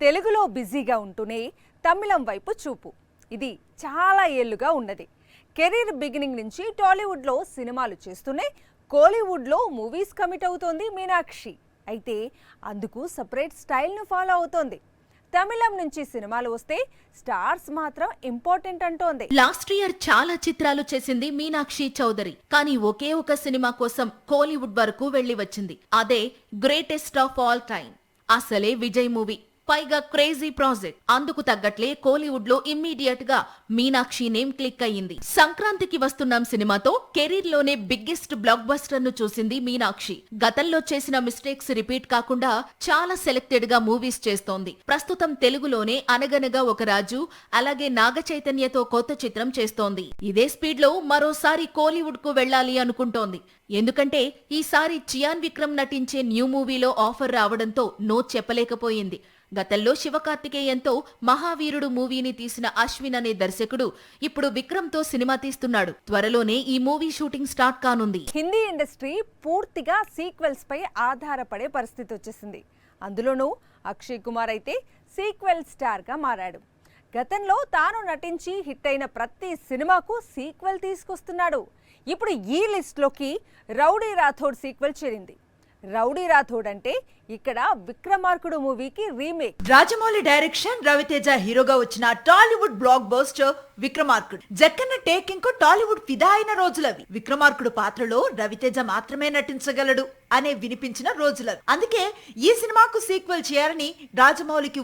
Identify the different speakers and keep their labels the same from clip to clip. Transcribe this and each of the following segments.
Speaker 1: తెలుగులో బిజీగా ఉంటూనే తమిళం వైపు చూపు ఇది చాలా ఏళ్లుగా ఉన్నది. కెరీర్ బిగినింగ్ నుంచి టాలీవుడ్లో సినిమాలు చేస్తూనే కోలీవుడ్లో మూవీస్ కమిట్ అవుతోంది మీనాక్షి. అయితే అందుకు సపరేట్ స్టైల్ను ఫాలో అవుతోంది. తమిళం నుంచి సినిమాలు వస్తే స్టార్స్ మాత్రం ఇంపార్టెంట్ అంటోంది.
Speaker 2: లాస్ట్ ఇయర్ చాలా చిత్రాలు చేసింది మీనాక్షి చౌదరి. కానీ ఒకే ఒక సినిమా కోసం కోలీవుడ్ వరకు వెళ్లి వచ్చింది. అదే గ్రేటెస్ట్ ఆఫ్ ఆల్ టైమ్. అసలే విజయ్ మూవీ, పైగా క్రేజీ ప్రాజెక్ట్. అందుకు తగ్గట్లే కోలీవుడ్ లో ఇమ్మీడియట్ గా మీనాక్షి నేమ్ క్లిక్ అయ్యింది. సంక్రాంతికి వస్తున్నాం సినిమాతో కెరీర్ లోనే బిగ్గెస్ట్ బ్లాక్ బస్టర్ ను చూసింది మీనాక్షి. గతంలో చేసిన మిస్టేక్స్ రిపీట్ కాకుండా చాలా సెలెక్టెడ్ గా మూవీస్ చేస్తోంది. ప్రస్తుతం తెలుగులోనే అనగనగా ఒక రాజు, అలాగే నాగ చైతన్యతో కొత్త చిత్రం చేస్తోంది. ఇదే స్పీడ్ లో మరోసారి కోలీవుడ్ కు వెళ్లాలి అనుకుంటోంది. ఎందుకంటే ఈసారి చియాన్ విక్రమ్ నటించే న్యూ మూవీలో ఆఫర్ రావడంతో నో చెప్పలేకపోయింది. గతంలో శివకార్తికేయన్తో మహావీరుడు మూవీని తీసిన అశ్విన్ అనే దర్శకుడు ఇప్పుడు విక్రమ్ తో సినిమా తీస్తున్నాడు. త్వరలోనే ఈ మూవీ షూటింగ్ స్టార్ట్ కానుంది.
Speaker 1: హిందీ ఇండస్ట్రీ పూర్తిగా సీక్వెల్స్ పై ఆధారపడే పరిస్థితి వచ్చేసింది. అందులోనూ అక్షయ్ కుమార్ అయితే సీక్వెల్ స్టార్ గా మారాడు. గతంలో తాను నటించి హిట్ అయిన ప్రతి సినిమాకు సీక్వెల్ తీసుకొస్తున్నాడు. ఇప్పుడు ఈ లిస్ట్లోకి రౌడీ రాథోడ్ సీక్వెల్ చేరింది. రౌడీ రాథోడ్ అంటే ఇక్కడ విక్రమార్కుడు మూవీకి రీమేక్.
Speaker 3: రాజమౌళి డైరెక్షన్, రవితేజ హీరోగా వచ్చిన టాలీవుడ్ బ్లాక్ బస్టర్ విక్రమార్కుడు. జక్కన్న టేకింగ్ కు టాలీవుడ్ ఫిదా అయిన రోజులవి. విక్రమార్కుడు పాత్రలో రవితేజ మాత్రమే నటించగలడు అనే వినిపించిన రోజులవి. అందుకే ఈ సినిమాకు సీక్వెల్ చేయాలని రాజమౌళికి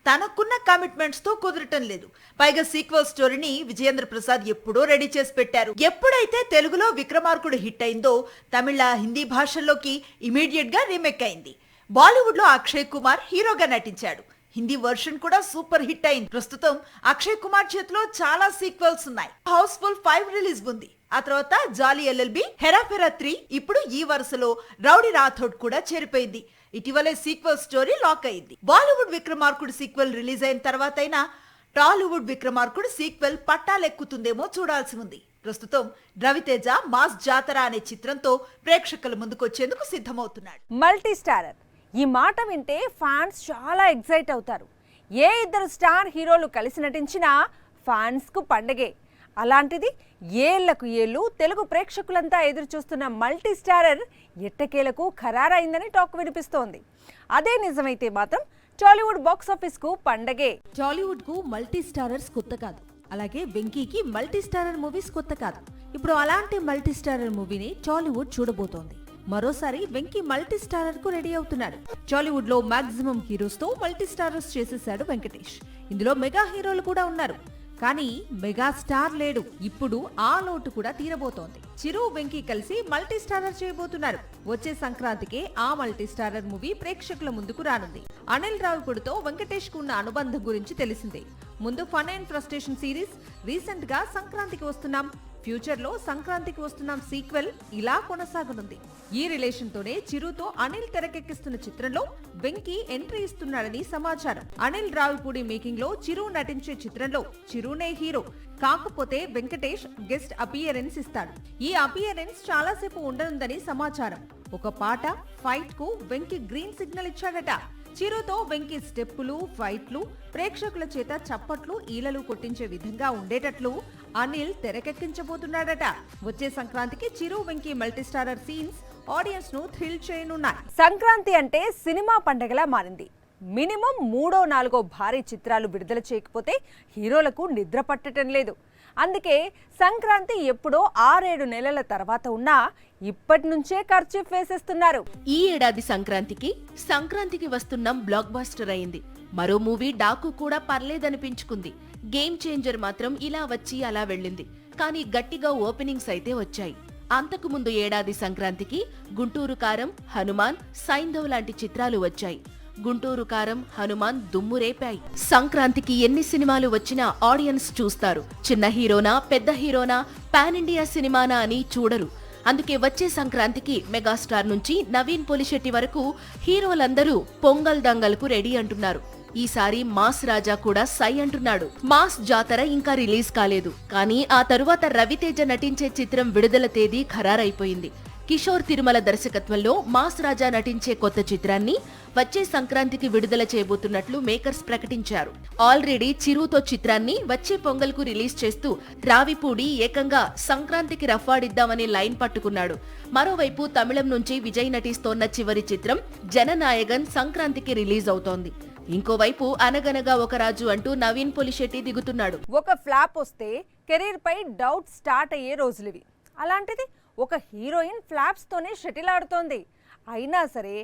Speaker 3: తనకున్న కమిట్మెంట్స్ తో కుదరటం లేదు. పైగా సీక్వెల్ స్టోరీని విజయేంద్ర ప్రసాద్ ఎప్పుడో రెడీ చేసి పెట్టారు. ఎప్పుడైతే తెలుగులో విక్రమార్కుడు హిట్ అయిందో తమిళ, హిందీ భాషల్లోకి ఇమీడియట్ గా రీమేక్ అయింది. బాలీవుడ్ లో అక్షయ్ కుమార్ హీరోగా నటించాడు. హిందీ వర్షన్ కూడా సూపర్ హిట్ అయింది. ప్రస్తుతం అక్షయ్ కుమార్ చేతిలో చాలా సీక్వెల్స్ ఉన్నాయి. హౌస్ఫుల్ 5 రిలీజ్ ఉంది. ఆ తర్వాత జాలీ ఎల్ఎల్బి, హెరాఫెరా 3, ఇప్పుడు ఈ వరుసలో రౌడీ రాథోడ్ కూడా చేరిపోయింది. ఇటీవలే సీక్వెల్ స్టోరీ లాక్ అయింది. బాలీవుడ్ విక్రమార్కుడు సీక్వెల్ రిలీజ్ అయిన తర్వాతైనా టాలీవుడ్ విక్రమార్కుడు సీక్వెల్ పట్టాలెక్కుతుందేమో చూడాల్సి ఉంది. ప్రస్తుతం రవితేజ మాస్ జాతర అనే చిత్రంతో ప్రేక్షకుల ముందుకొచ్చేందుకు సిద్ధమవుతున్నాడు.
Speaker 1: మల్టీ స్టారర్ ఈ మాట వింటే ఫ్యాన్స్ చాలా ఎక్సైట్ అవుతారు. ఏ ఇద్దరు స్టార్ హీరోలు కలిసి నటించినా ఫ్యాన్స్ కు పండగే. అలాంటిది ఏళ్లకు ఏళ్లు తెలుగు ప్రేక్షకులంతా ఎదురు చూస్తున్న మల్టీ స్టారర్ ఎట్టకేలకు ఖరారైందని టాక్ వినిపిస్తోంది. అదే నిజమైతే మాత్రం టాలీవుడ్ బాక్స్ ఆఫీస్ కు పండగే.
Speaker 4: టాలీవుడ్ కు మల్టీ స్టారర్స్ కొత్త కాదు, అలాగే వెంకీకి మల్టీ స్టారర్ మూవీస్ కొత్త కాదు. ఇప్పుడు అలాంటి మల్టీ స్టారర్ మూవీని టాలీవుడ్ చూడబోతోంది. మరోసారి వెంకీ మల్టీ స్టారర్ కు రెడీ అవుతున్నాడు. టాలీవుడ్ లో మాక్సిమం హీరోస్ తో మల్టీ స్టారర్స్ చేసేశాడు వెంకటేష్. ఇందులో మెగా హీరోలు కూడా ఉన్నారు, కానీ మెగా స్టార్ లేడు. ఇప్పుడు ఆ లోటు కూడా తీరబోతోంది. చిరు, వెంకీ కలిసి మల్టీ స్టారర్ చేయబోతున్నారు. వచ్చే సంక్రాంతికే ఆ మల్టీ స్టారర్ మూవీ ప్రేక్షకుల ముందుకు రానుంది. అనిల్ రావిపూడితో వెంకటేష్ కు ఉన్న అనుబంధం గురించి తెలిసిందే. ముందు fun and frustration series, recent గా సంక్రాంతికి వస్తున్నాం, ఫ్యూచర్ లో సంక్రాంతికి వస్తున్నాం సీక్వెల్ ఇలా కొనసాగనుంది. ఈ రిలేషన్ తోనే చిరుతో అనిల్ తెరకెక్కిస్తున్న చిత్రంలో వెంకీ ఎంట్రీ ఇస్తున్నాడని సమాచారం. అనిల్ రావిపూడి మేకింగ్ లో చిరు నటించే చిత్రంలో చిరునే హీరో. కాకపోతే వెంకటేష్ గెస్ట్ అపియరెన్స్ ఇస్తాడు. ఈ అపియరెన్స్ చాలాసేపు ఉండనుందని సమాచారం. ఒక పాట, ఫైట్ కు వెంకీ గ్రీన్ సిగ్నల్ ఇచ్చాడట. చిరుతో వెంకీ స్టెప్పులు, ఫైట్లు ప్రేక్షకుల చేత చప్పట్లు, ఈలలు కొట్టించే విధంగా ఉండేటట్లు అనిల్ తెరకెక్కించబోతున్నాడట. వచ్చే సంక్రాంతికి చిరు, వెంకీ మల్టీస్టారర్ సీన్స్ ఆడియన్స్ ను థ్రిల్ చేయనున్నాయి.
Speaker 1: సంక్రాంతి అంటే సినిమా పండగలా మారింది. మినిమం 3-4 భారీ చిత్రాలు విడుదల చేయకపోతే హీరోలకు నిద్ర పట్టడం లేదు. అందుకే సంక్రాంతి ఎప్పుడో 6-7 నెలల తర్వాత ఉన్నా ఇప్పటి నుంచే ఖర్చు వేసేస్తున్నారు.
Speaker 2: ఈ ఏడాది సంక్రాంతికి వస్తున్నాం బ్లాక్ బస్టర్ అయింది. మరో మూవీ డాకు కూడా పర్లేదనిపించుకుంది. గేమ్ చేంజర్ మాత్రం ఇలా వచ్చి అలా వెళ్ళింది. కానీ గట్టిగా ఓపెనింగ్స్ అయితే వచ్చాయి. అంతకు ముందు ఏడాది సంక్రాంతికి గుంటూరు కారం, హనుమాన్, సైంధవ్ లాంటి చిత్రాలు వచ్చాయి. గుంటూరు కారం, హనుమాన్ దుమ్ము రేపాయి. సంక్రాంతికి ఎన్ని సినిమాలు వచ్చినా ఆడియన్స్ చూస్తారు. చిన్న హీరోనా, పెద్ద హీరోనా, పాన్ ఇండియా సినిమానా అని చూడరు. అందుకే వచ్చే సంక్రాంతికి మెగాస్టార్ నుంచి నవీన్ పొలిశెట్టి వరకు హీరోలందరూ పొంగల్ దంగల్కు రెడీ అంటున్నారు. ఈసారి మాస్ రాజా కూడా సై అంటున్నాడు. మాస్ జాతర ఇంకా రిలీజ్ కాలేదు, కానీ ఆ తరువాత రవితేజ నటించే చిత్రం విడుదల తేదీ ఖరారైపోయింది. కిషోర్ తిరుమల దర్శకత్వంలో మాస్ రాజా నటించే కొత్త చిత్రాన్ని వచ్చే సంక్రాంతికి విడుదల చేయబోతున్నట్లు మేకర్స్ ప్రకటించారు. ఆల్రెడీ చిరుతో చిత్రాన్ని వచ్చే పొంగల్కు రిలీజ్ చేస్తూ రావిపూడి ఏకంగా సంక్రాంతికి రఫ్వాడిద్దామనే లైన్ పట్టుకున్నాడు. మరోవైపు తమిళం నుంచి విజయ్ నటిస్తోన్న చివరి చిత్రం జననాయగన్ సంక్రాంతికి రిలీజ్ అవుతోంది. ఇంకోవైపు అనగనగా ఒక రాజు అంటూ నవీన్ పొలిశెట్టి దిగుతున్నాడు.
Speaker 1: ఒక ఫ్లాప్ వస్తే కెరీర్ పై డౌట్ స్టార్ట్ అయ్యే రోజులివి. అలాంటిది ఒక హీరోయిన్ ఫ్లాప్స్ తోనే షటిల్ ఆడుతోంది. అయినా సరే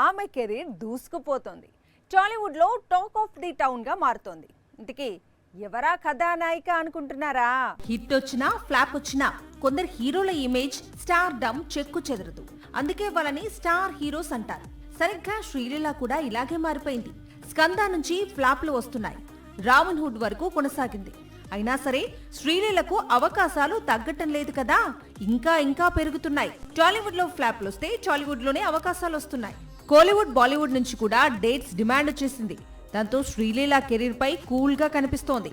Speaker 1: ఆమె కెరీర్ దూసుకుపోతోంది. టాలీవుడ్ లో టాక్ ఆఫ్ ది టౌన్ గా మారుతోంది. ఇంతకీ ఎవరా కథానాయిక అనుకుంటున్నారా?
Speaker 4: హిట్ వచ్చినా ఫ్లాప్ వచ్చినా కొందరు హీరోల ఇమేజ్ స్టార్ డమ్ చెక్కు చెదరదు. అందుకే వాళ్ళని స్టార్ హీరోస్ అంటారు. సరిగ్గా శ్రీలీల కూడా ఇలాగే మారిపోయింది. స్కంద నుంచి ఫ్లాప్లు వస్తున్నాయి. రావణ్ హుడ్ వరకు కొనసాగింది. అయినా సరే శ్రీలీలకు అవకాశాలు తగ్గటం లేదు కదా, ఇంకా ఇంకా పెరుగుతున్నాయి. టాలీవుడ్ లో ఫ్లాప్లు వస్తే టాలీవుడ్ లోనే అవకాశాలు వస్తున్నాయి. కోలీవుడ్ బాలీవుడ్ నుంచి కూడా డేట్స్ డిమాండ్ వచ్చేసింది. దాంతో శ్రీలీల కెరీర్ పై కూల్ గా కనిపిస్తోంది.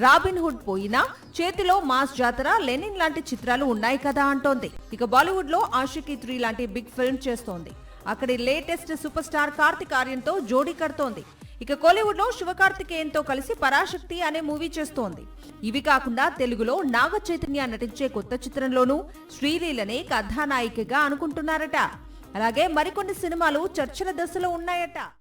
Speaker 4: రాబిన్ హుడ్ పోయినా చేతిలో మాస్ జాతర, లెనిన్ లాంటి చిత్రాలు ఉన్నాయి కదా అంటోంది. ఇక బాలీవుడ్ లో ఆషికీ 3 లాంటి బిగ్ ఫిల్మ్ చేస్తోంది. అక్కడి లేటెస్ట్ సూపర్ స్టార్ కార్తిక్ ఆర్యన్తో జోడీ కడుతోంది. ఇక కోలీవుడ్ లో శివకార్తికేయన్తో కలిసి పరాశక్తి అనే మూవీ చేస్తోంది. ఇవి కాకుండా తెలుగులో నాగ చైతన్య నటించే కొత్త చిత్రంలోనూ శ్రీలీలనే కథానాయికగా అనుకుంటున్నారట. అలాగే మరికొన్ని సినిమాలు చర్చల దశలో ఉన్నాయట.